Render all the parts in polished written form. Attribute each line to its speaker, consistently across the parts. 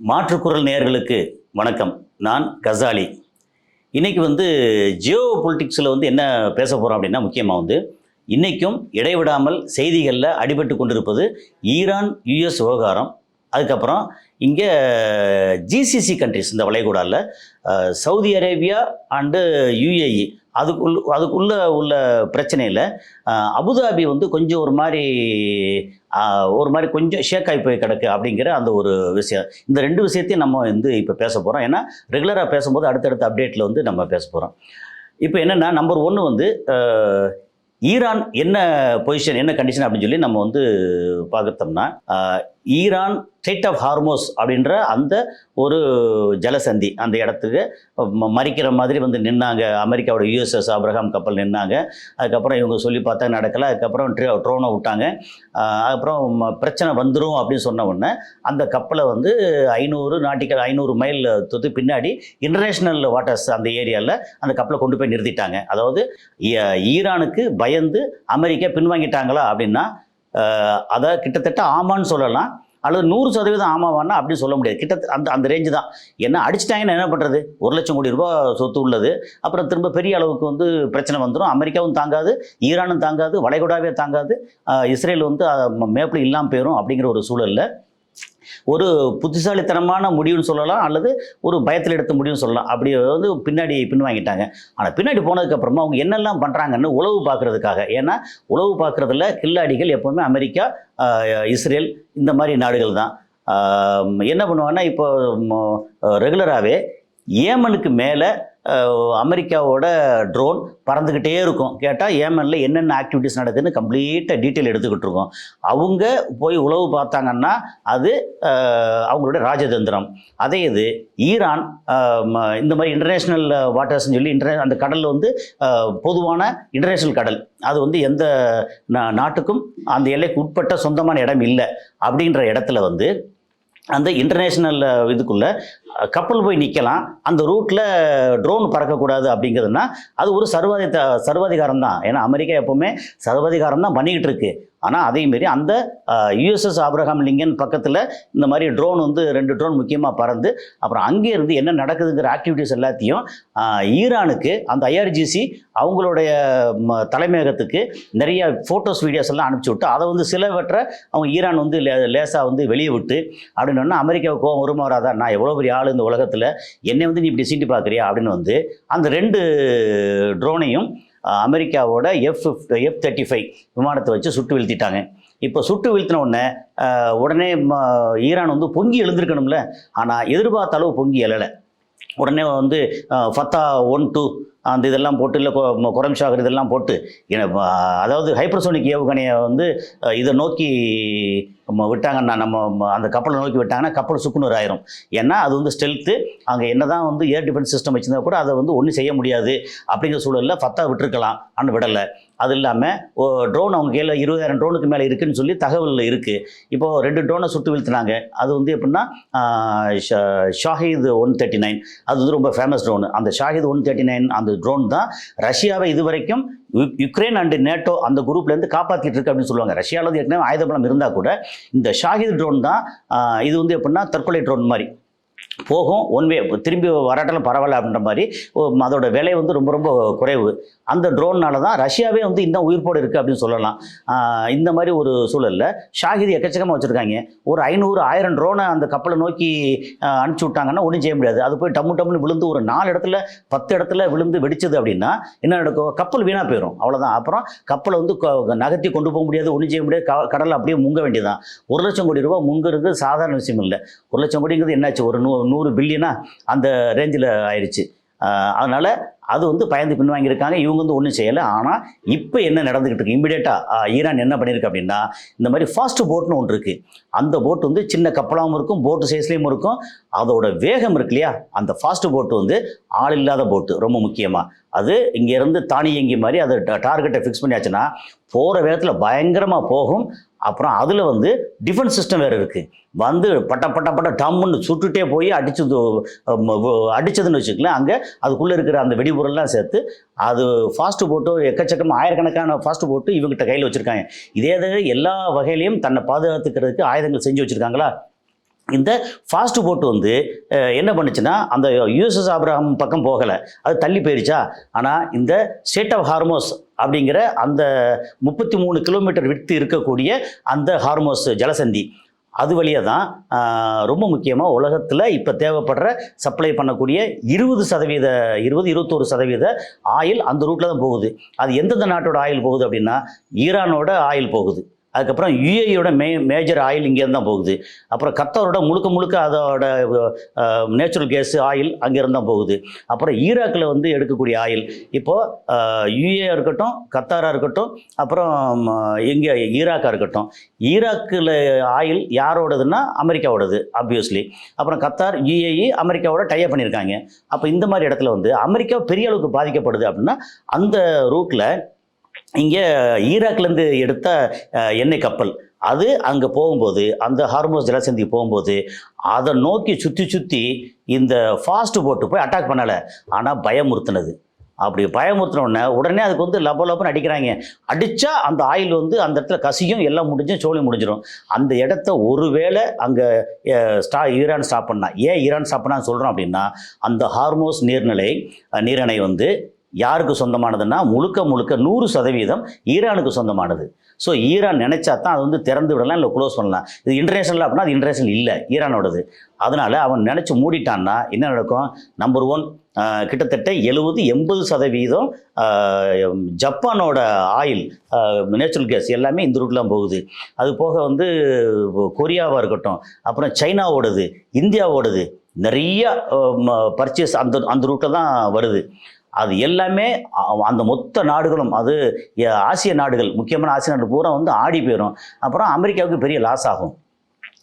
Speaker 1: மாற்றுக்குரல் நேயர்களுக்கு வணக்கம். நான் கசாலி. இன்னைக்கு ஜியோ பொலிட்டிக்ஸில் என்ன பேச போகிறோம் அப்படின்னா, முக்கியமாக இன்றைக்கும் இடைவிடாமல் செய்திகளில் அடிபட்டு கொண்டிருப்பது ஈரான் யுஎஸ் விவகாரம். அதுக்கப்புறம் இங்கே ஜிசிசி கண்ட்ரிஸ், இந்த வளைகுடாவில் சவுதி அரேபியா அண்டு யுஏஇ அதுக்குள்ளே உள்ள பிரச்சனையில் அபுதாபி கொஞ்சம் ஒரு மாதிரி கொஞ்சம் ஷேக் ஆகி போய் கிடக்கு அப்படிங்கிற அந்த ஒரு விஷயம். இந்த ரெண்டு விஷயத்தையும் நம்ம இப்போ பேச போகிறோம். ஏன்னா ரெகுலராக பேசும்போது அடுத்தடுத்த அப்டேட்டில் நம்ம பேச போகிறோம். இப்போ என்னென்னா, நம்பர் 1 ஈரான் என்ன பொசிஷன், என்ன கண்டிஷன் அப்படின்னு சொல்லி நம்ம பார்க்குறோம்னா, ஈரான் ஸ்ட்ரெய்ட் ஆஃப் ஹார்மோஸ் அப்படின்ற அந்த ஒரு ஜலசந்தி, அந்த இடத்துக்கு மறிக்கிற மாதிரி நின்னாங்க. அமெரிக்காவோட யுஎஸ்எஸ் ஆப்ரஹாம் கப்பல் நின்னாங்க. அதுக்கப்புறம் இவங்க சொல்லி பார்த்தா நடக்கலை. அதுக்கப்புறம் ட்ரோனை விட்டாங்க. அதுக்கப்புறம் பிரச்சனை வந்துடும் அப்படின்னு சொன்ன உடனே அந்த கப்பலை 500 மைல் தொத்து பின்னாடி இன்டர்நேஷ்னல் வாட்டர்ஸ் அந்த ஏரியாவில் அந்த கப்பலை கொண்டு போய் நிறுத்திட்டாங்க. அதாவது ஈரானுக்கு பயந்து அமெரிக்கா பின்வாங்கிட்டாங்களா அப்படின்னா அதை கிட்டத்தட்ட ஆமான்னு சொல்லலாம், அல்லது 100% ஆமாவானா அப்படின்னு சொல்ல முடியாது. கிட்டத்தட்ட அந்த ரேஞ்சு தான். என்ன அடிச்சிட்டாங்கன்னு என்ன பண்ணுறது? 1 லட்சம் கோடி ரூபா சொத்து உள்ளது. அப்புறம் திரும்ப பெரிய அளவுக்கு பிரச்சனை வந்துடும். அமெரிக்காவும் தாங்காது, ஈரானும் தாங்காது, வளைகுடாவே தாங்காது, இஸ்ரேல் மேப்பில் இல்லாமல் போயிடும். அப்படிங்கிற ஒரு சூழலில் ஒரு புத்திசாலித்தனமான முடிவுன்னு சொல்லலாம், அல்லது ஒரு பயத்தில் எடுத்த முடிவுன்னு சொல்லலாம். அப்படி பின்னாடி பின்வாங்கிட்டாங்க. ஆனால் பின்னாடி போனதுக்கப்புறமா அவங்க என்னெல்லாம் பண்ணுறாங்கன்னு உளவு பார்க்குறதுக்காக, ஏன்னா உளவு பார்க்குறதுல கில்லாடிகள் எப்போவுமே அமெரிக்கா, இஸ்ரேல், இந்த மாதிரி நாடுகள் தான். என்ன பண்ணுவாங்கன்னா, இப்போ ரெகுலராகவே ஏமனுக்கு மேலே அமெரிக்காவோட ட்ரோன் பறந்துக்கிட்டே இருக்கும். கேட்டால் ஏமனில் என்னென்ன ஆக்டிவிட்டிஸ் நடக்குதுன்னு கம்ப்ளீட்டாக டீட்டெயில் எடுத்துக்கிட்டு இருக்கோம். அவங்க போய் உளவு பார்த்தாங்கன்னா அது அவங்களோட ராஜதந்திரம். அதே இது ஈரான் இந்த மாதிரி இன்டர்நேஷ்னல் வாட்டர்ஸ்ன்னு சொல்லி அந்த கடலில் பொதுவான இன்டர்நேஷ்னல் கடல், அது எந்த நாட்டுக்கும் அந்த எல்லைக்கு உட்பட்ட சொந்தமான இடம் இல்லை. அப்படின்ற இடத்துல அந்த இன்டர்நேஷ்னல் இதுக்குள்ளே கப்பல் போய் நிற்கலாம், அந்த ரூட்டில் ட்ரோன் பறக்கக்கூடாது அப்படிங்கிறதுனா அது ஒரு சர்வாதிகாரம் தான். ஏன்னா அமெரிக்கா எப்போவுமே சர்வாதிகாரம் தான் பண்ணிக்கிட்டு இருக்கு. ஆனால் அதேமாரி அந்த யுஎஸ்எஸ் ஆப்ரஹாம் லிங்கன் பக்கத்தில் இந்த மாதிரி ட்ரோன் 2 ட்ரோன் முக்கியமாக பறந்து, அப்புறம் அங்கேருந்து என்ன நடக்குதுங்கிற ஆக்டிவிட்டீஸ் எல்லாத்தையும் ஈரானுக்கு அந்த ஐஆர்ஜிசி அவங்களுடைய தலைமையகத்துக்கு நிறைய ஃபோட்டோஸ் வீடியோஸ் எல்லாம் அனுப்பிச்சி விட்டு, அதை சிலவற்றை அவங்க ஈரான் லேசாக வெளியே விட்டு, அப்படின்னு அமெரிக்காவுக்கு கோவம் வருமா வராதா, நான் எவ்வளோ பெரிய ஆள் இந்த உலகத்தில், என்னை நீ இப்படி சீண்டி பார்க்குறியா அப்படின்னு அந்த 2 ட்ரோனையும் அமெரிக்காவோட F-35 விமானத்தை வச்சு சுட்டு வீழ்த்திட்டாங்க. இப்போ சுட்டு வீழ்த்தின உடனே ஈரான் பொங்கி எழுந்திருக்கணும்ல, ஆனால் எதிர்பார்த்த அளவு பொங்கி எழலை. உடனே ஃபத்தா 1, 2 அந்த இதெல்லாம் போட்டு, இல்லை குரம்ஷாகர் இதெல்லாம் போட்டு, அதாவது ஹைப்பர்சோனிக் ஏவுகணையை இதை நோக்கி விட்டாங்கன்னா, நம்ம அந்த கப்பலை நோக்கி விட்டாங்கன்னா கப்பல் சுக்குநூறு ஆயிரும். ஏன்னா அது ஸ்டெல்த்து, அங்கே என்ன தான் ஏர் டிஃபென்ஸ் சிஸ்டம் வச்சுருந்தா கூட அதை ஒன்றும் செய்ய முடியாது. அப்படிங்கிற சூழலில் ஃபத்தா விட்டுருக்கலாம், ஆனால் விடலை. அது இல்லாமல் ட்ரோன் அவங்க கையில் 20,000 ட்ரோனுக்கு மேலே இருக்குதுன்னு சொல்லி தகவல் இருக்குது. இப்போது 2 ட்ரோனை சுட்டு வீழ்த்தினாங்க. அது எப்படின்னா ஷாஹித் 139, அது ரொம்ப ஃபேமஸ் ட்ரோனு. அந்த ஷாஹித் 139 அந்த ட்ரோன் தான் ரஷ்யாவை இதுவரைக்கும் யுக்ரைன் அண்டு நேட்டோ அந்த குரூப்லேருந்து காப்பாற்றிட்டு இருக்கு அப்படின்னு சொல்லுவாங்க. ரஷ்யாவில் ஏற்கனவே ஆயுதபலம் இருந்தால் கூட இந்த ஷாஹித் ட்ரோன் தான் இது எப்படின்னா தற்கொலை ட்ரோன் மாதிரி போகும், ஒன்வே திரும்பி வராட்டாலும் பரவாயில்ல அப்படின்ற மாதிரி. அதோட விலை ரொம்ப ரொம்ப குறைவு. அந்த ட்ரோன்னால தான் ரஷ்யாவே இன்னும் உயிர்ப்போடு இருக்குது அப்படின்னு சொல்லலாம். இந்த மாதிரி ஒரு சூழலில் ஷாஹித் எக்கச்சக்கமாக வச்சுருக்காங்க. ஒரு 500-1000 ட்ரோனை அந்த கப்பலை நோக்கி அனுப்பிச்சி விட்டாங்கன்னா ஒன்றும் செய்ய முடியாது. அது போய் டம்முன்னு விழுந்து ஒரு 4 இடத்துல 10 இடத்துல விழுந்து வெடிச்சது அப்படின்னா என்ன நடக்கும்? கப்பல் வீணாக போயிடும், அவ்வளோதான். அப்புறம் கப்பலை நகர்த்தி கொண்டு போக முடியாது, ஒன்றும் செய்ய முடியாது. கடலை அப்படியே முங்க வேண்டியதான். 1 லட்சம் கோடி ரூபா முங்குறது சாதாரண விஷயம் இல்லை. 1 லட்சம் கோடிங்கிறது என்னாச்சு, ஒரு 100 பில்லியனா அந்த ரேஞ்சில் ஆயிடுச்சு. அதனால் அது பயந்து பின்வாங்கியிருக்காங்க. இவங்க ஒன்றும் செய்யலை. ஆனால் இப்போ என்ன நடந்துக்கிட்டு இருக்கு, இம்மிடியேட்டாக ஈரான் என்ன பண்ணியிருக்கு அப்படின்னா, இந்த மாதிரி ஃபாஸ்ட் போட்னு ஒன்று இருக்குது. அந்த போட் சின்ன கப்பலாகவும் இருக்கும், போட்டு சைஸ்லேயும் இருக்கும். அதோட வேகம் இருக்கு இல்லையா, அந்த ஃபாஸ்ட் போட்டு ஆள் இல்லாத போட்டு, ரொம்ப முக்கியமாக அது இங்கேருந்து தானியங்கி மாதிரி அது டார்கெட்டை ஃபிக்ஸ் பண்ணியாச்சுன்னா போகிற வேகத்தில் பயங்கரமாக போகும். அப்புறம் அதில் டிஃபென்ஸ் சிஸ்டம் வேறு இருக்குது. பட்ட டம்முன்னு சுட்டுட்டே போய் அடிச்சதுன்னு வச்சுக்கலாம். அங்கே அதுக்குள்ளே இருக்கிற அந்த வெடிபொருள்லாம் சேர்த்து அது ஃபாஸ்ட்டு போட்டு எக்கச்சக்கமாக ஆயிரக்கணக்கான ஃபாஸ்ட்டு போட்டு இவங்ககிட்ட கையில் வச்சுருக்காங்க. இதே எல்லா வகையிலையும் தன்னை பாதுகாத்துக்கிறதுக்கு ஆயுதங்கள் செஞ்சு வச்சுருக்காங்களா. இந்த ஃபாஸ்ட் போட் வந்து என்ன பண்ணுச்சுன்னா அந்த யூஎஸ்எஸ் ஆப்ரஹாம் பக்கம் போகலை, அது தள்ளி போயிருச்சா. ஆனால் இந்த ஸ்டேட் ஆஃப் ஹார்மோஸ் அப்படிங்கிற அந்த 33 கிலோமீட்டர் விட்டு இருக்கக்கூடிய அந்த ஹார்மோஸ் ஜலசந்தி அது வழியாக தான் ரொம்ப முக்கியமாக உலகத்தில் இப்போ தேவைப்படுற சப்ளை பண்ணக்கூடிய 21% ஆயில் அந்த ரூட்டில் தான் போகுது. அது எந்தெந்த நாட்டோட ஆயில் போகுது அப்படின்னா ஈரானோட ஆயில் போகுது, அதுக்கப்புறம் யுஏஇயோட மேஜர் ஆயில் இங்கேருந்து தான் போகுது, அப்புறம் கத்தாரோட முழுக்க அதோட நேச்சுரல் கேஸ் ஆயில் அங்கேருந்து தான் போகுது, அப்புறம் ஈராக்கில் வந்து எடுக்கக்கூடிய ஆயில் இப்போது யுஏ இருக்கட்டும், கத்தாராக இருக்கட்டும், அப்புறம் இங்கே ஈராக்காக இருக்கட்டும். ஈராக்கில் ஆயில் யாரோடதுன்னா அமெரிக்காவோடது ஆப்வியஸ்லி. அப்புறம் கத்தார், யுஏஇ அமெரிக்காவோட டைப் பண்ணியிருக்காங்க. அப்போ இந்த மாதிரி இடத்துல வந்து அமெரிக்கா பெரிய அளவுக்கு பாதிக்கப்படுது அப்படின்னா அந்த ரூட்டில் இங்கே ஈராக்லேருந்து எடுத்த எண்ணெய் கப்பல் அது அங்கே போகும்போது, அந்த ஹார்மோஸ் ஜலசந்தி போகும்போது அதை நோக்கி சுற்றி இந்த ஃபாஸ்ட் போட்டு போய் அட்டாக் பண்ணலை, ஆனால் பயமுறுத்தினது. அப்படி பயமுறுத்தினோடனே உடனே அதுக்கு வந்து லப்பன்னு அடிக்கிறாங்க. அடித்தா அந்த ஆயில் வந்து அந்த இடத்துல கசியும், எல்லாம் முடிஞ்சும் சோழி முடிஞ்சிடும். அந்த இடத்த ஒருவேளை அங்கே ஈரான் ஸ்டாப் பண்ணா. ஏன் ஈரான் ஸ்டாப் பண்ணான்னு சொல்கிறோம் அப்படின்னா, அந்த ஹார்மோஸ் நீரணை வந்து யாருக்கு சொந்தமானதுன்னா முழுக்க 100% ஈரானுக்கு சொந்தமானது. ஸோ ஈரான் நினைச்சா தான் அது வந்து திறந்து விடலாம், இல்லை க்ளோஸ் பண்ணலாம். இது இன்டர்நேஷனல் அப்படின்னா அது இன்டர்நேஷனல் இல்லை, ஈரானோடது. அதனால் அவன் நினச்சி மூடிட்டான்னா என்ன நடக்கும்? நம்பர் 1 கிட்டத்தட்ட 70-80% ஜப்பானோட ஆயில் நேச்சுரல் கேஸ் எல்லாமே இந்த ரூட்லாம் போகுது. அது போக வந்து கொரியாவாக இருக்கட்டும், அப்புறம் சைனாவோடது, இந்தியாவோடது நிறைய பர்ச்சேஸ் அந்த ரூட்டில் தான் வருது. அது எல்லாமே அந்த மொத்த நாடுகளும், அது ஆசிய நாடுகள், முக்கியமான ஆசிய நாடுகள் பூரா வந்து ஆடி போயிடும். அப்புறம் அமெரிக்காவுக்கு பெரிய லாஸ் ஆகும்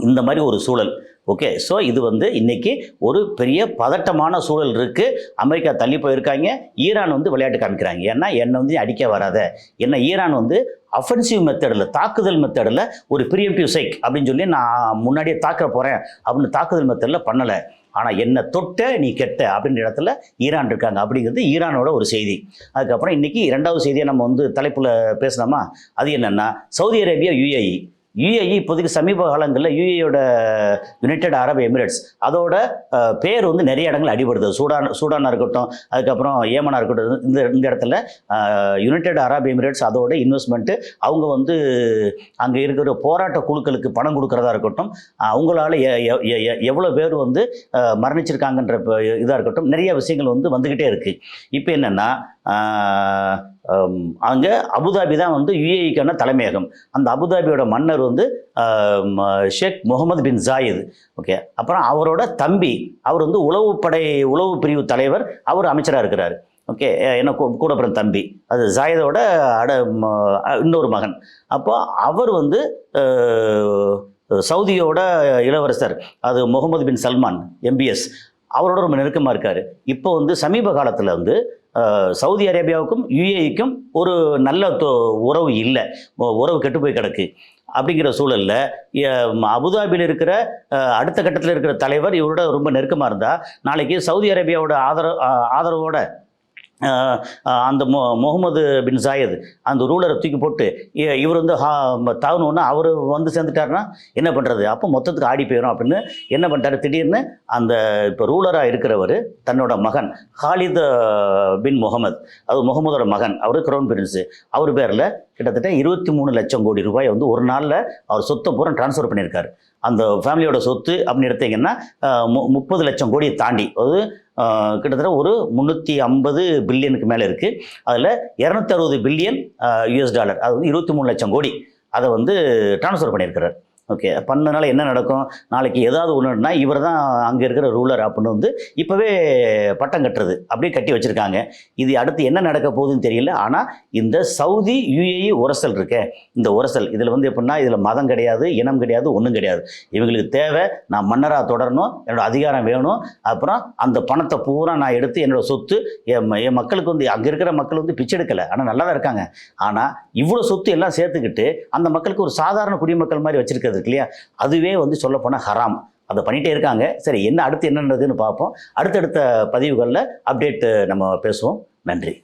Speaker 1: இந்த மாதிரி ஒரு சூழல். ஓகே, ஸோ இது வந்து இன்றைக்கி ஒரு பெரிய பதட்டமான சூழல் இருக்குது. அமெரிக்கா தள்ளி போயிருக்காங்க, ஈரான் வந்து விளையாட்டு காமிக்கிறாங்க. ஏன்னா என்னை வந்து அடிக்க வராத, என்ன ஈரான் வந்து அஃபென்சிவ் மெத்தடில், தாக்குதல் மெத்தடில் ஒரு ப்ரீஎம்டிவ் ஸ்ட்ரைக் அப்படின்னு சொல்லி நான் முன்னாடியே தாக்க போகிறேன் அப்படின்னு தாக்குதல் மெத்தடில் பண்ணலை. ஆனால் என்ன தொட்ட நீ கெட்ட அப்படின்ற இடத்துல ஈரான் இருக்காங்க அப்படிங்கிறது ஈரானோட ஒரு செய்தி. அதுக்கப்புறம் இன்றைக்கி 2வது செய்தியை நம்ம வந்து தலைப்பில் பேசினோமா, அது என்னென்னா சவுதி அரேபியா, யுஏஇ இப்போதைக்கு சமீப காலங்களில் யுஏஇயோட யுனைடெட் அரப் எமிரேட்ஸ் அதோட பேர் வந்து நிறைய இடங்கள் அடிபடுது. சூடானாக இருக்கட்டும், அதுக்கப்புறம் ஏமனாக இருக்கட்டும், இந்த இடத்துல யுனைடெட் அரப் எமிரேட்ஸ் அதோட இன்வெஸ்ட்மெண்ட்டு, அவங்க வந்து அங்கே இருக்கிற போராட்ட குழுக்களுக்கு பணம் கொடுக்குறதா இருக்கட்டும், அவங்களால எவ்வளோ பேர் வந்து மரணிச்சிருக்காங்கன்ற இதாக இருக்கட்டும், நிறைய விஷயங்கள் வந்து வந்துக்கிட்டே இருக்குது. இப்போ என்னென்னா அங்கே அபுதாபி தான் வந்து யுஏஇக்கான தலைமையகம். அந்த அபுதாபியோட மன்னர் வந்து ஷேக் முகமது பின் ஜாயித். ஓகே, அப்புறம் அவரோட தம்பி அவர் வந்து உளவு பிரிவு தலைவர், அவர் அமைச்சராக இருக்கிறார். ஓகே, என்ன கூட பிறந்த தம்பி, அது ஜாயிதோட இன்னொரு மகன். அப்போ அவர் வந்து சவுதியோட இளவரசர், அது முகமது பின் சல்மான் MBS, அவரோட ரொம்ப நெருக்கமாக இருக்கார். இப்போ வந்து சமீப காலத்தில் வந்து சவுதி அரேபியாவுக்கும் யுஏஇக்கும் ஒரு நல்ல உறவு இல்லை, உறவு கெட்டு போய் கிடக்கு. அப்படிங்கிற சூழலில் அபுதாபியில் இருக்கிற அடுத்த கட்டத்தில் இருக்கிற தலைவர் இவரோட ரொம்ப நெருக்கமாக இருந்தால், நாளைக்கு சவுதி அரேபியாவோட ஆதரவோட அந்த முகமது பின் ஜாயத் அந்த ரூலரை தூக்கி போட்டு இவர் வந்து தாகணுன்னா அவர் வந்து சேர்ந்துட்டாருன்னா என்ன பண்ணுறது? அப்போ மொத்தத்துக்கு ஆடி போயிடும் அப்படின்னு என்ன பண்ணிட்டாரு, திடீர்னு அந்த இப்போ ரூலராக இருக்கிறவர் தன்னோட மகன் ஹாலித் பின் முகமது, அது முகமதோட மகன், அவர் கிரவுன் பிரின்ஸு, அவர் பேரில் கிட்டத்தட்ட 23 லட்சம் கோடி ரூபாய் வந்து ஒரு நாளில் அவர் சொத்தை பூரா ட்ரான்ஸ்ஃபர் பண்ணியிருக்காரு. அந்த ஃபேமிலியோட சொத்து அப்படின்னு எடுத்தீங்கன்னா 30 லட்சம் கோடியை தாண்டி, அது கிட்டத்தட்ட ஒரு 350 பில்லியனுக்கு மேலே இருக்குது. அதில் 260 பில்லியன் US டாலர், அது வந்து 23 லட்சம் கோடி, அதை வந்து ட்ரான்ஸ்ஃபர் பண்ணியிருக்கிறார். ஓகே, பண்ணனால என்ன நடக்கும்? நாளைக்கு ஏதாவது ஒன்றுனா இவர் தான் அங்கே இருக்கிற ரூலர் அப்படின்னு வந்து இப்போவே பட்டம் கட்டுறது அப்படியே கட்டி வச்சுருக்காங்க. இது அடுத்து என்ன நடக்க போகுதுன்னு தெரியல. ஆனால் இந்த சவுதி யுஏஇ உரசல் இருக்கே, இந்த உரசல் இதில் வந்து எப்படின்னா, இதில் மதம் கிடையாது, இனம் கிடையாது, ஒன்றும் கிடையாது. இவங்களுக்கு தேவை நான் மன்னராக தொடரணும், என்னோடய அதிகாரம் வேணும், அப்புறம் அந்த பணத்தை பூரா நான் எடுத்து என்னோடய சொத்து என் மக்களுக்கு வந்து, அங்கே இருக்கிற மக்கள் வந்து பிச்சை எடுக்கலை, ஆனால் நல்லா தான் இருக்காங்க. ஆனால் இவ்வளோ சொத்து எல்லாம் சேர்த்துக்கிட்டு அந்த மக்களுக்கு ஒரு சாதாரண குடிமக்கள் மாதிரி வச்சுருக்கிறது இருக்கு இல்லையா, அதுவே வந்து சொல்லப்போனால் ஹராம். அதை பண்ணிகிட்டே இருக்காங்க. சரி, என்ன அடுத்து என்னன்றதுன்னு பார்ப்போம். அடுத்தடுத்த பதிவுகளில் அப்டேட் நம்ம பேசுவோம். நன்றி.